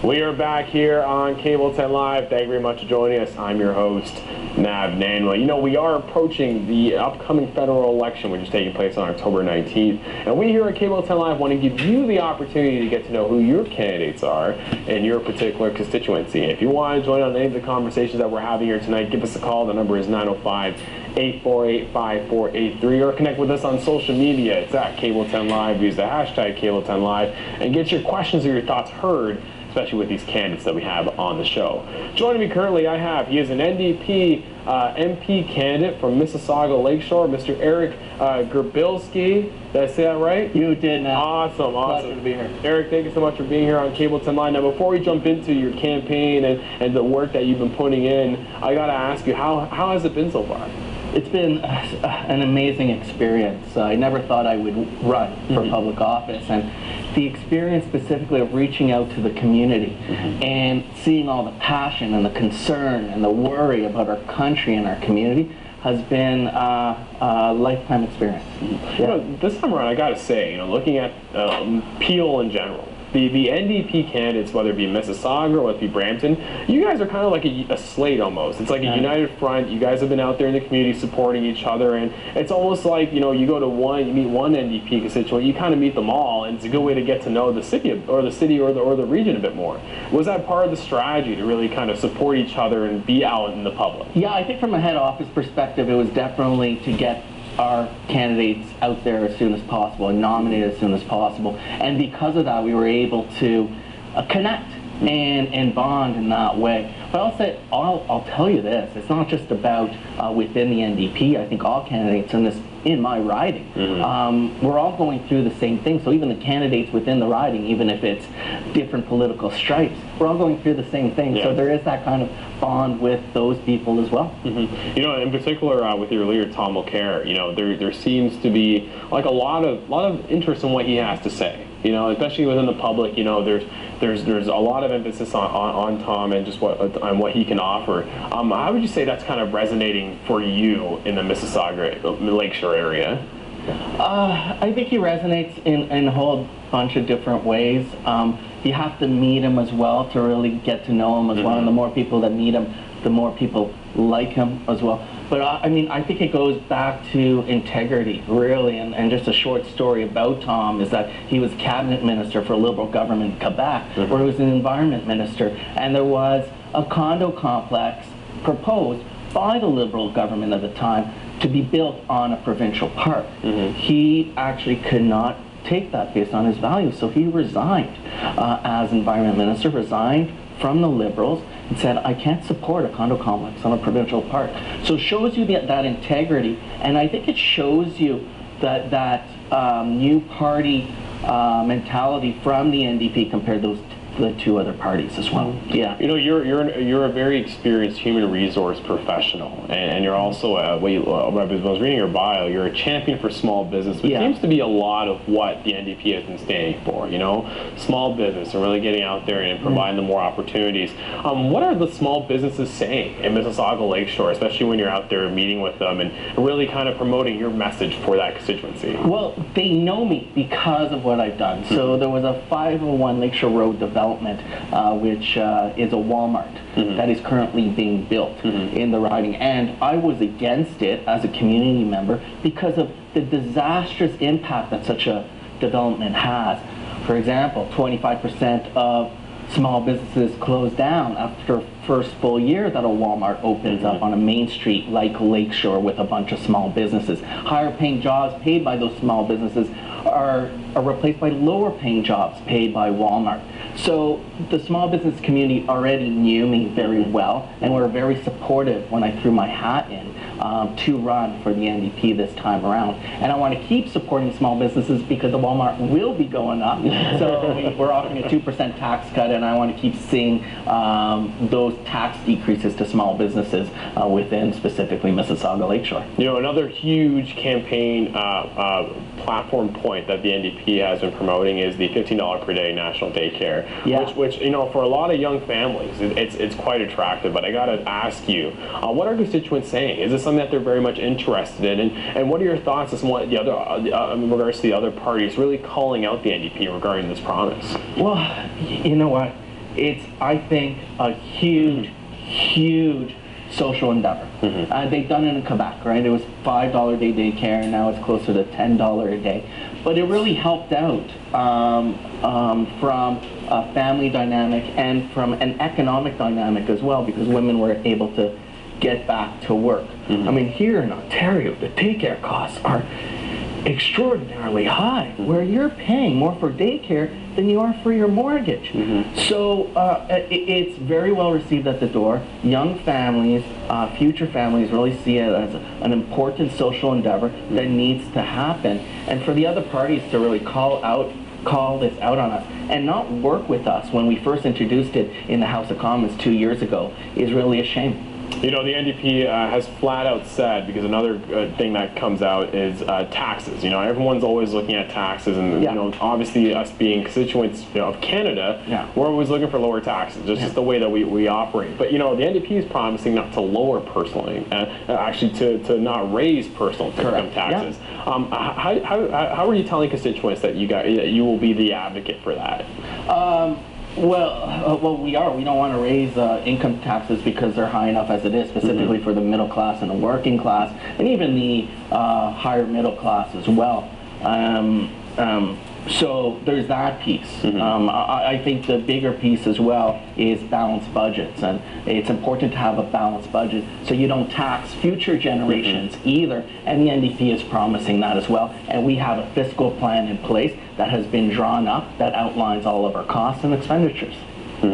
We are back here on Cable 10 Live. Thank you very much for joining us. I'm your host, Nav Nanwa. You know, we are approaching the upcoming federal election, which is taking place on October 19th. And we here at Cable 10 Live want to give you the opportunity to get to know who your candidates are in your particular constituency. If you want to join on any of the conversations that we're having here tonight, give us a call. The number is 905-848-5483, or connect with us on social media. It's at Cable 10 Live. Use the hashtag Cable 10 Live and get your questions or your thoughts heard, especially with these candidates that we have on the show. Joining me currently, he is an NDP MP candidate from Mississauga-Lakeshore, Mr. Eric Guerbilsky. Did I say that right? You did, man. Awesome. Pleasure to be here. Eric, thank you so much for being here on Cable 10 Live. Now, before we jump into your campaign and the work that you've been putting in, I got to ask you, how has it been so far? It's been an amazing experience. I never thought I would run for public office, and the experience specifically of reaching out to the community and seeing all the passion and the concern and the worry about our country and our community has been a lifetime experience. You know, this time around, I got to say, looking at Peel in general, the NDP candidates, whether it be Mississauga or whether it be Brampton, you guys are kind of like a slate almost. It's like a united front. You guys have been out there in the community supporting each other, and it's almost like, you go to you meet one NDP constituent, you kind of meet them all, and it's a good way to get to know the city or the region a bit more. Was that part of the strategy to really kind of support each other and be out in the public? Yeah, I think from a head office perspective, it was definitely to get our candidates out there as soon as possible and nominated as soon as possible, and because of that we were able to connect and bond in that way. But I'll tell you this, it's not just about within the NDP. I think all candidates in my riding, we're all going through the same thing. So even the candidates within the riding, even if it's different political stripes, we're all going through the same thing. So there is that kind of bond with those people as well. In particular with your leader Tom Mulcair, there seems to be like a lot of interest in what he has to say. Especially within the public, there's a lot of emphasis on Tom and just what he can offer. How would you say that's kind of resonating for you in the Mississauga-Lakeshore area? I think he resonates in a whole bunch of different ways. You have to meet him as well to really get to know him as well, and the more people that meet him, the more people like him as well. But I think it goes back to integrity, really, and just a short story about Tom is that he was cabinet minister for a Liberal government in Quebec, where he was an environment minister, and there was a condo complex proposed by the Liberal government at the time to be built on a provincial park. He actually could not take that based on his values, so he resigned as environment minister, resigned from the Liberals, and said, I can't support a condo complex on a provincial park. So it shows you that integrity, and I think it shows you that new party mentality from the NDP compared to the two other parties as well. Yeah. You're a very experienced human resource professional, and you're also I was reading your bio. You're a champion for small business, which seems to be a lot of what the NDP has been standing for. Small business and really getting out there and providing them more opportunities. What are the small businesses saying in Mississauga-Lakeshore, especially when you're out there meeting with them and really kind of promoting your message for that constituency? Well, they know me because of what I've done. So there was a 501 Lakeshore Road development, which is a Walmart that is currently being built in the riding, and I was against it as a community member because of the disastrous impact that such a development has. For example, 25% of small businesses close down after first full year that a Walmart opens up on a main street like Lakeshore with a bunch of small businesses. Higher paying jobs paid by those small businesses are replaced by lower paying jobs paid by Walmart. So the small business community already knew me very well and were very supportive when I threw my hat in to run for the NDP this time around. And I want to keep supporting small businesses because the Walmart will be going up. So we're offering a 2% tax cut, and I want to keep seeing those tax decreases to small businesses within specifically Mississauga-Lakeshore. Another huge campaign platform point that the NDP has been promoting is the $15 per day national daycare, which for a lot of young families, it's quite attractive. But I got to ask you, what are constituents saying? Is this something that they're very much interested in? And what are your thoughts as what the other, in regards to the other parties really calling out the NDP regarding this promise? Well, you know what? it's, I think, a huge social endeavor. They've done it in Quebec, right? It was $5 a day daycare, and now it's closer to $10 a day. But it really helped out from a family dynamic and from an economic dynamic as well, because women were able to get back to work. I mean, here in Ontario, the daycare costs are extraordinarily high, where you're paying more for daycare than you are for your mortgage. So it's very well received at the door. Young families, future families really see it as an important social endeavor that needs to happen. And for the other parties to really call this out on us and not work with us when we first introduced it in the House of Commons 2 years ago is really a shame. You know, the NDP has flat out said, because another thing that comes out is taxes. You know, everyone's always looking at taxes, and you know, obviously us being constituents of Canada, we're always looking for lower taxes. It's just the way that we operate. But you know, the NDP is promising not to lower personal, actually to not raise personal income taxes. How are you telling constituents that you will be the advocate for that? Well, we are. We don't want to raise income taxes because they're high enough as it is, specifically for the middle class and the working class, and even the higher middle class as well. So there's that piece. I think the bigger piece as well is balanced budgets, and it's important to have a balanced budget so you don't tax future generations either, and the NDP is promising that as well, and we have a fiscal plan in place that has been drawn up that outlines all of our costs and expenditures. You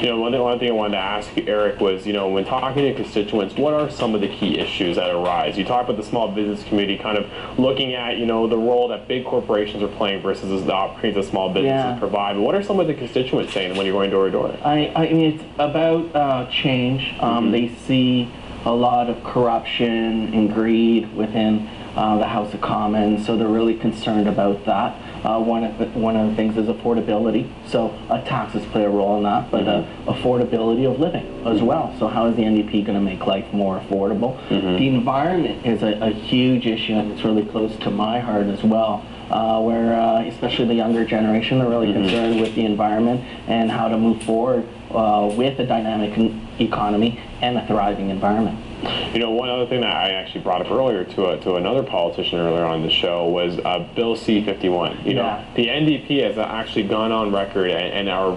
know, one thing I wanted to ask you, Eric, was, you know, when talking to constituents, what are some of the key issues that arise? You talk about the small business community kind of looking at, you know, the role that big corporations are playing versus the opportunities that small businesses provide. But what are some of the constituents saying when you're going door to door? I mean, it's about change. They see a lot of corruption and greed within the House of Commons, so they're really concerned about that. One of the things is affordability, so taxes play a role in that, but affordability of living as well. So how is the NDP going to make life more affordable? The environment is a huge issue, and it's really close to my heart as well, where especially the younger generation are really concerned with the environment and how to move forward with a dynamic economy and a thriving environment. You know, one other thing that I actually brought up earlier to another politician earlier on the show was Bill C-51. You know, the NDP has actually gone on record and are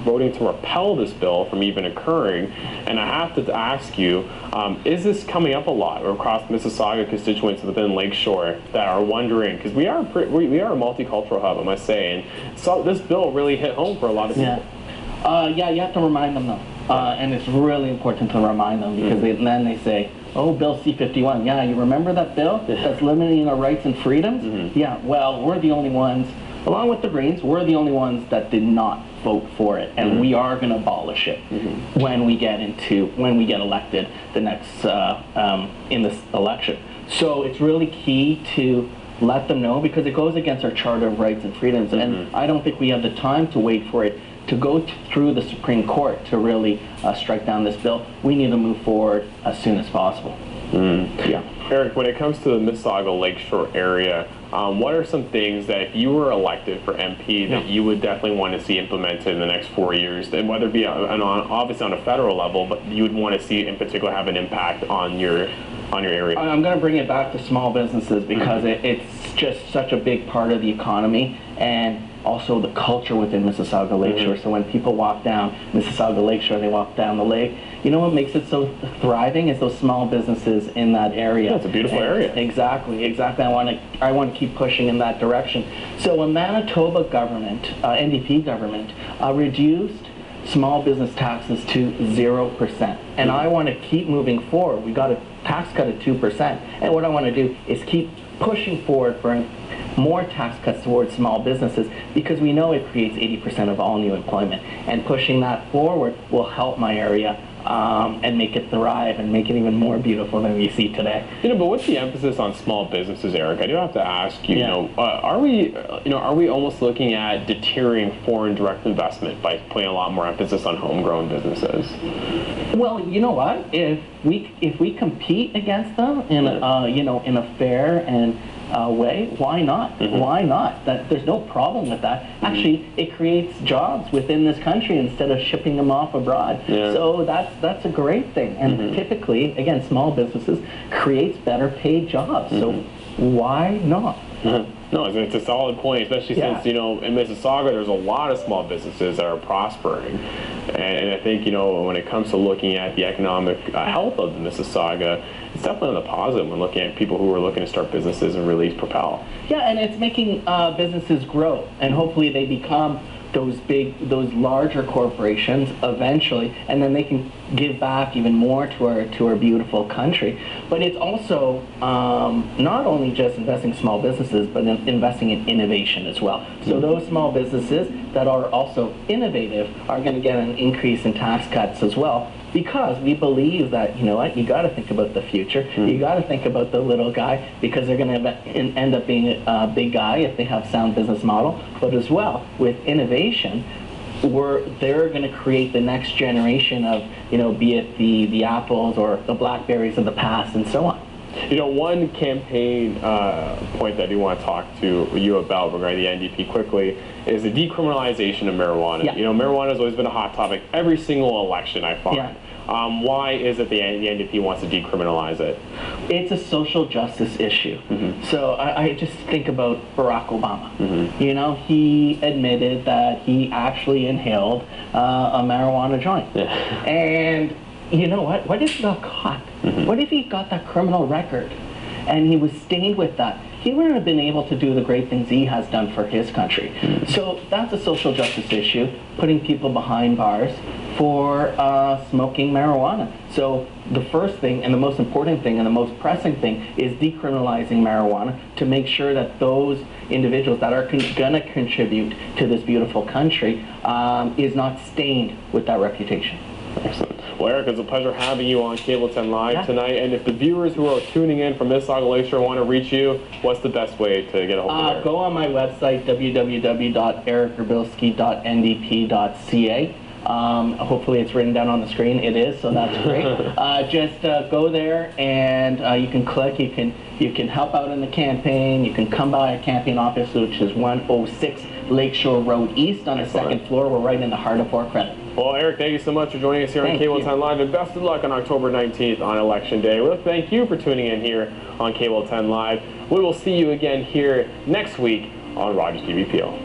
voting to repel this bill from even occurring. And I have to ask you, is this coming up a lot across Mississauga constituents within Lakeshore that are wondering, because we are a multicultural hub, I must say, and so this bill really hit home for a lot of people. You have to remind them though. And it's really important to remind them, because then they say, oh, Bill C-51, yeah, you remember that bill that's limiting our rights and freedoms? Yeah, well, we're the only ones, along with the Greens, we're the only ones that did not vote for it, and we are going to abolish it when we get elected the next in this election. So it's really key to let them know, because it goes against our Charter of Rights and Freedoms, and I don't think we have the time to wait for it to go through the Supreme Court to really strike down this bill. We need to move forward as soon as possible. Eric, when it comes to the Mississauga-Lakeshore area, what are some things that if you were elected for MP that you would definitely want to see implemented in the next 4 years, and whether it be obviously on a federal level, but you would want to see in particular have an impact on your area? I'm going to bring it back to small businesses, because it's just such a big part of the economy and also the culture within Mississauga-Lakeshore. So when people walk down Mississauga-Lakeshore, they walk down the lake, you know what makes it so thriving is those small businesses in that area. Yeah, it's a beautiful area. Exactly. I want to keep pushing in that direction. So a Manitoba government, NDP government, reduced small business taxes to 0%. And I want to keep moving forward. We got a tax cut of 2%. And what I want to do is keep pushing forward for more tax cuts towards small businesses, because we know it creates 80% of all new employment. And pushing that forward will help my area and make it thrive and make it even more beautiful than we see today. You know, but what's the emphasis on small businesses, Eric? I do have to ask you. You know, are we almost looking at deterring foreign direct investment by putting a lot more emphasis on homegrown businesses? Well, you know what? If we compete against them in in a fair and way, why not? Why not? There's no problem with that. Actually, it creates jobs within this country instead of shipping them off abroad. Yeah. So that's a great thing. And typically, again, small businesses creates better paid jobs. So why not? No, it's a solid point, especially since, you know, in Mississauga, there's a lot of small businesses that are prospering. And I think, you know, when it comes to looking at the economic health of Mississauga, it's definitely on the positive when looking at people who are looking to start businesses and really propel. Yeah, and it's making businesses grow, and hopefully they become those larger corporations eventually, and then they can give back even more to our beautiful country. But it's also not only just investing in small businesses, but investing in innovation as well. So those small businesses that are also innovative are going to get an increase in tax cuts as well, because we believe that, you know what, you got to think about the future. You got to think about the little guy, because they're going to end up being a big guy if they have sound business model. But as well, with innovation, they're going to create the next generation of, you know, be it the Apples or the Blackberries of the past and so on. You know, one campaign point that I do want to talk to you about regarding the NDP quickly is the decriminalization of marijuana. Yeah. You know, marijuana has always been a hot topic every single election, I find. Yeah. Why is it the NDP wants to decriminalize it? It's a social justice issue. So I just think about Barack Obama. You know, he admitted that he actually inhaled a marijuana joint. And you know what if he got caught? What if he got that criminal record and he was stained with that? He wouldn't have been able to do the great things he has done for his country. So that's a social justice issue, putting people behind bars for smoking marijuana. So the first thing and the most important thing and the most pressing thing is decriminalizing marijuana to make sure that those individuals that are going to contribute to this beautiful country is not stained with that reputation. Excellent. Well, Eric, it's a pleasure having you on Cable 10 Live tonight. And if the viewers who are tuning in from Mississauga-Lakeshore want to reach you, what's the best way to get a hold of Eric? Go on my website, www.ericguerbilsky.ndp.ca. Hopefully it's written down on the screen. It is, so that's great. Just go there and you can click. You can help out in the campaign. You can come by our campaign office, which is 106 Lakeshore Road East on the second floor. We're right in the heart of Fort Credit. Well, Eric, thank you so much for joining us here on Cable 10 Live, and best of luck on October 19th on Election Day. Well, thank you for tuning in here on Cable 10 Live. We will see you again here next week on Rogers TV Peel.